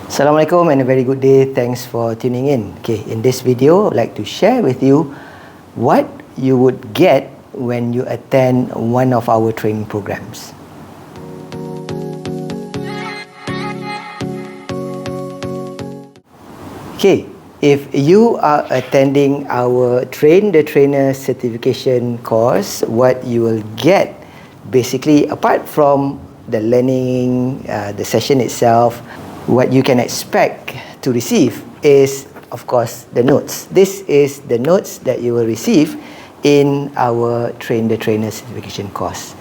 Assalamualaikum and a very good day. Thanks for tuning in. Okay, in this video, I'd like to share with you what you would get when you attend one of our training programs. Okay, if you are attending our Train the Trainer certification course, what you will get basically, apart from the learning, the session itself, what you can expect to receive is, of course, the notes. This is the notes that you will receive in our Train the Trainer certification course.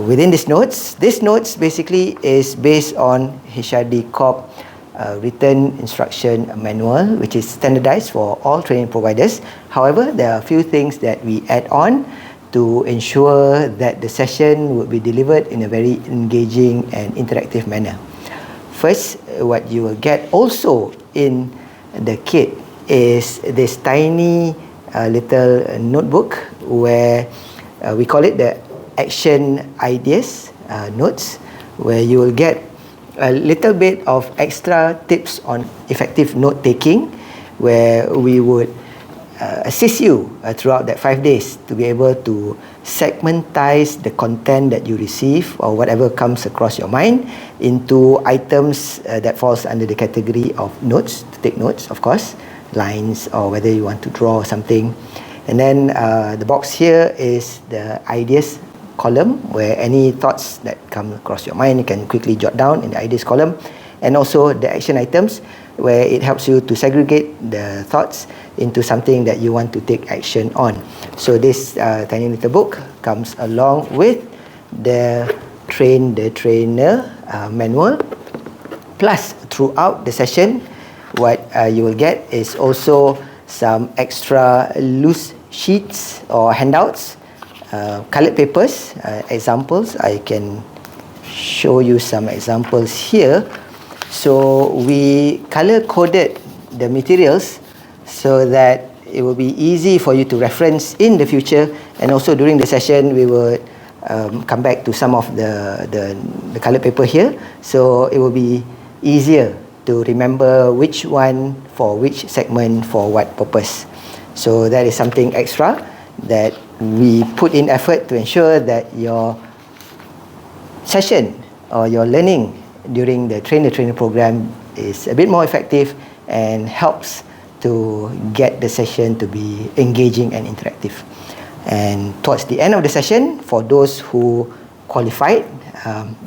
Within this notes basically is based on HRD Corp written instruction manual, which is standardized for all training providers. However, there are a few things that we add on to ensure that the session will be delivered in a very engaging and interactive manner. First, what you will get also in the kit is this tiny little notebook where we call it the Action Ideas notes, where you will get a little bit of extra tips on effective note taking, where we would assist you throughout that 5 days to be able to segmentize the content that you receive or whatever comes across your mind into items that falls under the category of notes, to take notes, of course, lines, or whether you want to draw something. And then the box here is the ideas column, where any thoughts that come across your mind you can quickly jot down in the ideas column, and also the action items, where it helps you to segregate the thoughts into something that you want to take action on. So this tiny little book comes along with the Train the Trainer manual. Plus, throughout the session, what you will get is also some extra loose sheets or handouts, coloured papers, examples. I can show you some examples here. So we color coded the materials so that it will be easy for you to reference in the future, and also during the session we will come back to some of the colored paper here, so it will be easier to remember which one for which segment for what purpose. So that is something extra that we put in effort to ensure that your session or your learning during the Train the Trainer program is a bit more effective and helps to get the session to be engaging and interactive. And towards the end of the session, for those who qualified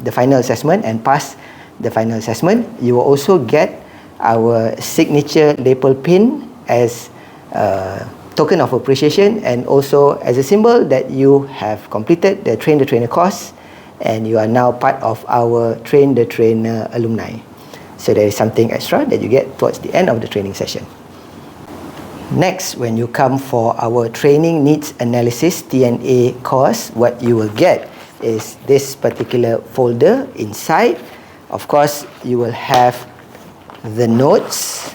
the final assessment and passed the final assessment, you will also get our signature lapel pin as a token of appreciation, and also as a symbol that you have completed the Train the Trainer course and you are now part of our Train the Trainer alumni. So there is something extra that you get towards the end of the training session. Next, when you come for our Training Needs Analysis TNA course, what you will get is this particular folder. Inside, of course, you will have the notes,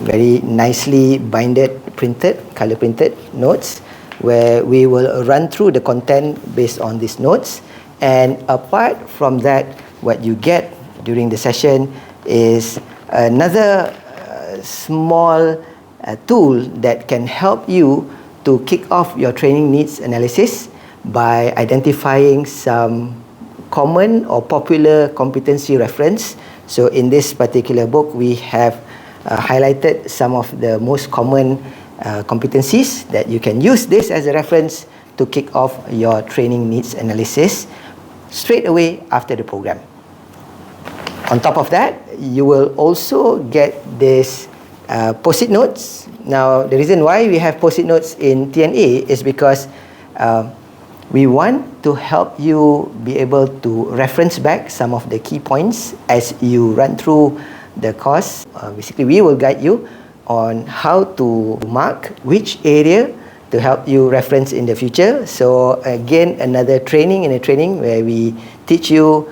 very nicely binded, printed, color printed notes, where we will run through the content based on these notes. And apart from that, what you get during the session is another small tool that can help you to kick off your training needs analysis by identifying some common or popular competency reference. So in this particular book, we have highlighted some of the most common competencies that you can use this as a reference to kick off your training needs analysis straight away after the program. On top of that, you will also get this post-it notes. Now, the reason why we have post-it notes in TNA is because we want to help you be able to reference back some of the key points as you run through the course. Basically, we will guide you on how to mark which area to help you reference in the future. So again, another training in a training where we teach you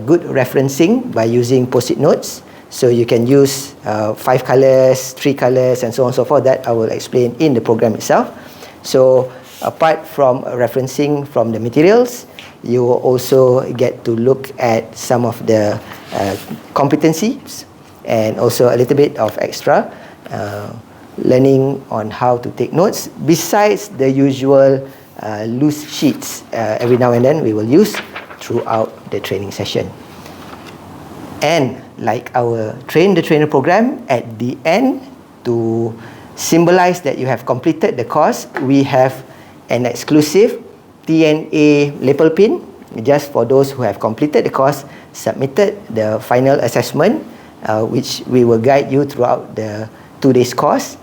good referencing by using post-it notes. So you can use 5 colors, 3 colors, and so on and so forth. That I will explain in the program itself. So apart from referencing from the materials, you will also get to look at some of the competencies and also a little bit of extra learning on how to take notes, besides the usual loose sheets every now and then we will use throughout the training session. And like our Train the Trainer program, at the end, to symbolize that you have completed the course, we have an exclusive TNA lapel pin just for those who have completed the course, submitted the final assessment, which we will guide you throughout the 2 days course,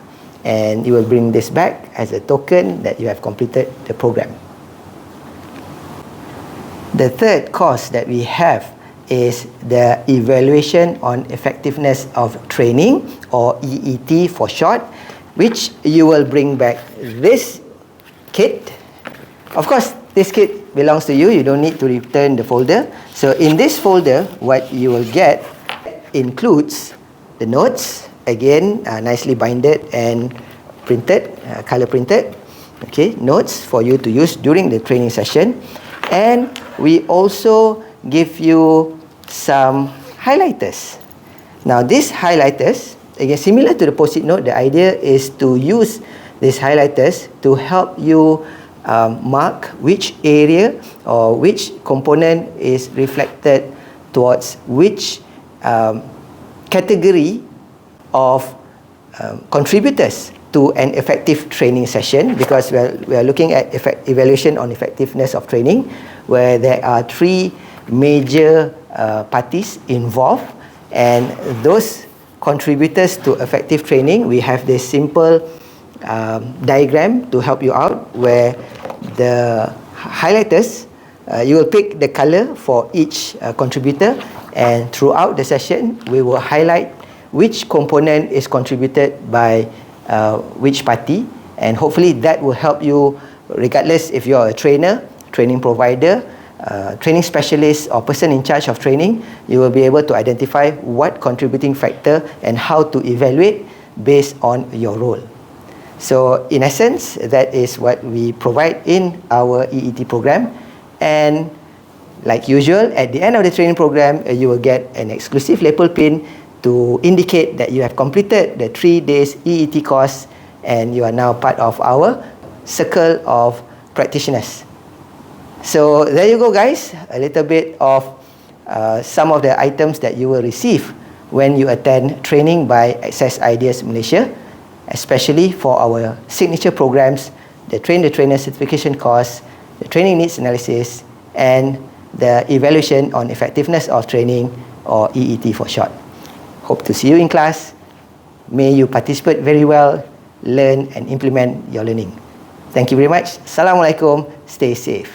and you will bring this back as a token that you have completed the program. The third course that we have is the Evaluation on Effectiveness of Training, or EET for short, which you will bring back this kit. Of course, this kit belongs to you. You don't need to return the folder. So in this folder, what you will get includes the notes, again, nicely binded and printed, color printed. Okay, notes for you to use during the training session. And we also give you some highlighters. Now these highlighters, again, similar to the post-it note, the idea is to use these highlighters to help you mark which area or which component is reflected towards which category of contributors to an effective training session, because we are looking at evaluation on effectiveness of training, where there are 3 major parties involved, and those contributors to effective training, we have this simple diagram to help you out, where the highlighters, you will pick the color for each contributor, and throughout the session we will highlight which component is contributed by which party, and hopefully that will help you, regardless if you're a trainer, training provider, training specialist, or person in charge of training. You will be able to identify what contributing factor and how to evaluate based on your role. So in essence, that is what we provide in our EET program. And like usual, at the end of the training program, you will get an exclusive lapel pin to indicate that you have completed the 3 days EET course, and you are now part of our circle of practitioners. So there you go, guys, a little bit of some of the items that you will receive when you attend training by Access Ideas Malaysia, especially for our signature programs, the Train the Trainer certification course, the training needs analysis, and the evaluation on effectiveness of training, or EET for short. Hope to see you in class. May you participate very well, learn and implement your learning. Thank you very much. Assalamualaikum. Stay safe.